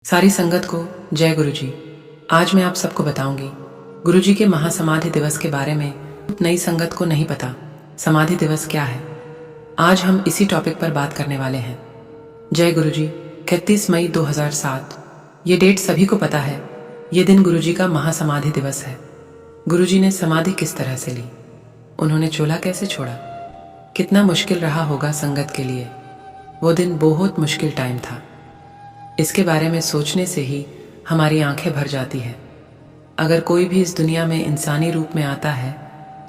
सारी संगत को जय गुरुजी। आज मैं आप सबको बताऊंगी गुरुजी के महासमाधि दिवस के बारे में। नई संगत को नहीं पता समाधि दिवस क्या है। आज हम इसी टॉपिक पर बात करने वाले हैं। जय गुरुजी। 31 मई 2007 ये डेट सभी को पता है। ये दिन गुरुजी का महासमाधि दिवस है। गुरुजी ने समाधि किस तरह से ली, उन्होंने चोला कैसे छोड़ा, कितना मुश्किल रहा होगा संगत के लिए। वो दिन बहुत मुश्किल टाइम था। इसके बारे में सोचने से ही हमारी आंखें भर जाती है। अगर कोई भी इस दुनिया में इंसानी रूप में आता है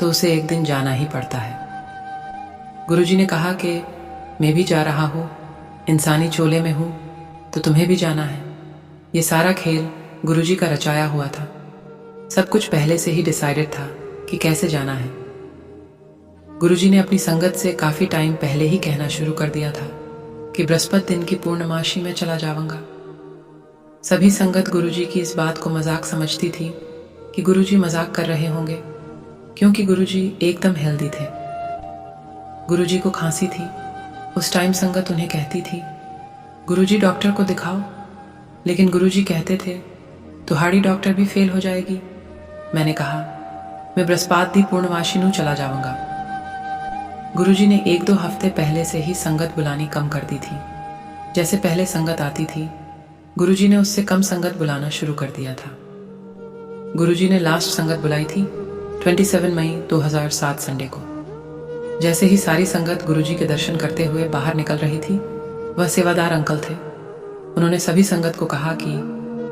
तो उसे एक दिन जाना ही पड़ता है। गुरुजी ने कहा कि मैं भी जा रहा हूँ, इंसानी चोले में हूँ तो तुम्हें भी जाना है। ये सारा खेल गुरुजी का रचाया हुआ था। सब कुछ पहले से ही डिसाइडेड था कि कैसे जाना है। गुरुजी ने अपनी संगत से काफ़ी टाइम पहले ही कहना शुरू कर दिया था कि बृहस्पति दिन की पूर्णमासी में चला जाऊंगा। सभी संगत गुरुजी की इस बात को मजाक समझती थी कि गुरुजी मजाक कर रहे होंगे, क्योंकि गुरुजी एकदम हेल्दी थे। गुरुजी को खांसी थी। उस टाइम संगत उन्हें कहती थी गुरुजी डॉक्टर को दिखाओ, लेकिन गुरुजी कहते थे तुम्हारी डॉक्टर भी फेल हो जाएगी। मैंने कहा मैं बृहस्पति दी पूर्णमासी नू चला जाऊंगा। गुरुजी ने 1-2 हफ्ते पहले से ही संगत बुलानी कम कर दी थी। जैसे पहले संगत आती थी, गुरुजी ने उससे कम संगत बुलाना शुरू कर दिया था। गुरुजी ने लास्ट संगत बुलाई थी 27 मई 2007 संडे को। जैसे ही सारी संगत गुरुजी के दर्शन करते हुए बाहर निकल रही थी, वह सेवादार अंकल थे। उन्होंने सभी संगत को कहा कि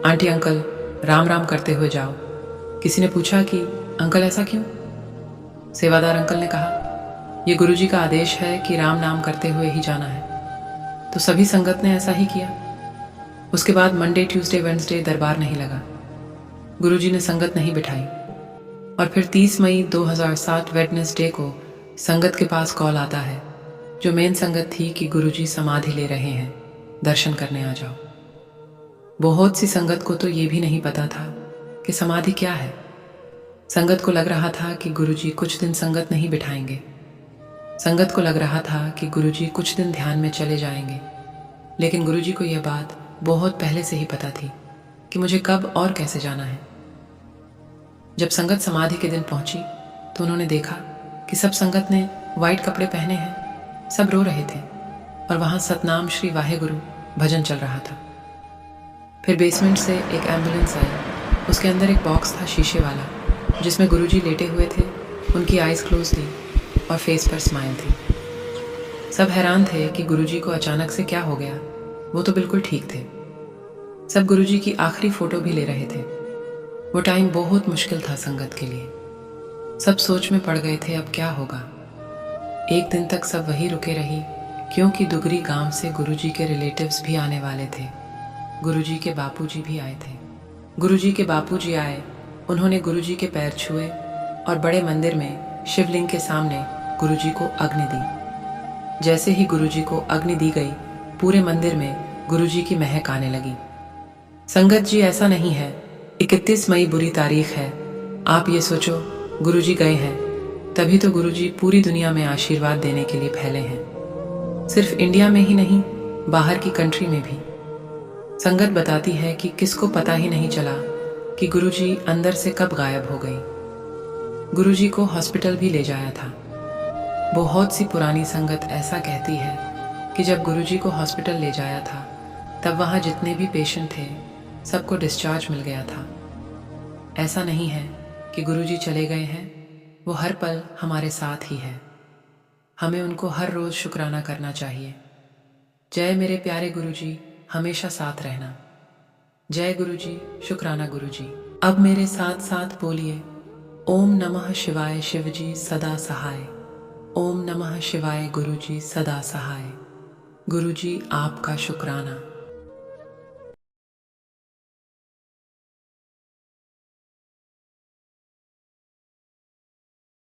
आंटी अंकल राम राम करते हुए जाओ। किसी ने पूछा कि अंकल ऐसा क्यों? सेवादार अंकल ने कहा ये गुरुजी का आदेश है कि राम नाम करते हुए ही जाना है। तो सभी संगत ने ऐसा ही किया। उसके बाद मंडे, ट्यूसडे, वेडनेसडे दरबार नहीं लगा। गुरुजी ने संगत नहीं बिठाई। और फिर 30 मई 2007 वेडनेसडे को संगत के पास कॉल आता है, जो मेन संगत थी, कि गुरुजी समाधि ले रहे हैं, दर्शन करने आ जाओ। बहुत सी संगत को तो ये भी नहीं पता था कि समाधि क्या है। संगत को लग रहा था कि गुरुजी कुछ दिन संगत नहीं बिठाएंगे। संगत को लग रहा था कि गुरुजी कुछ दिन ध्यान में चले जाएंगे, लेकिन गुरुजी को यह बात बहुत पहले से ही पता थी कि मुझे कब और कैसे जाना है। जब संगत समाधि के दिन पहुंची तो उन्होंने देखा कि सब संगत ने वाइट कपड़े पहने हैं, सब रो रहे थे और वहां सतनाम श्री वाहेगुरु भजन चल रहा था। फिर बेसमेंट से एक एम्बुलेंस आई। उसके अंदर एक बॉक्स था शीशे वाला, जिसमें गुरुजी लेटे हुए थे। उनकी आइज क्लोज थी और फेस पर स्माइल थी। सब हैरान थे कि गुरुजी को अचानक से क्या हो गया। वो तो बिल्कुल ठीक थे। सब गुरुजी की आखिरी फोटो भी ले रहे थे। वो टाइम बहुत मुश्किल था संगत के लिए। सब सोच में पड़ गए थे अब क्या होगा। एक दिन तक सब वहीं रुके रही, क्योंकि दुगरी गांव से गुरुजी के रिलेटिव्स भी आने वाले थे। गुरुजी के बापूजी भी आए थे। गुरुजी के बापूजी आए। उन्होंने गुरुजी के पैर छुए और बड़े मंदिर में शिवलिंग के सामने गुरुजी को अग्नि दी। जैसे ही गुरुजी को अग्नि दी गई, पूरे मंदिर में गुरुजी की महक आने लगी। संगत जी, ऐसा नहीं है। 31 मई बुरी तारीख है। आप ये सोचो, गुरुजी गए हैं, तभी तो गुरुजी पूरी दुनिया में आशीर्वाद देने के लिए फैले हैं। सिर्फ इंडिया में ही नहीं, बाहर की कंट्री में भी। संगत बताती है कि किसको पता ही नहीं चला कि गुरुजी अंदर से कब गायब हो गई। गुरुजी को हॉस्पिटल भी ले जाया था। बहुत सी पुरानी संगत ऐसा कहती है कि जब गुरुजी को हॉस्पिटल ले जाया था, तब वहाँ जितने भी पेशेंट थे, सबको डिस्चार्ज मिल गया था। ऐसा नहीं है कि गुरुजी चले गए हैं, वो हर पल हमारे साथ ही है। हमें उनको हर रोज़ शुक्राना करना चाहिए। जय मेरे प्यारे गुरुजी, हमेशा साथ रहना। जय गुरुजी, शुक्राना गुरुजी। अब मेरे साथ साथ बोलिए, ओम नमः शिवाय शिवजी सदा सहाय। ओम नमः शिवाय गुरुजी सदा सहाय। गुरुजी आपका शुक्राना।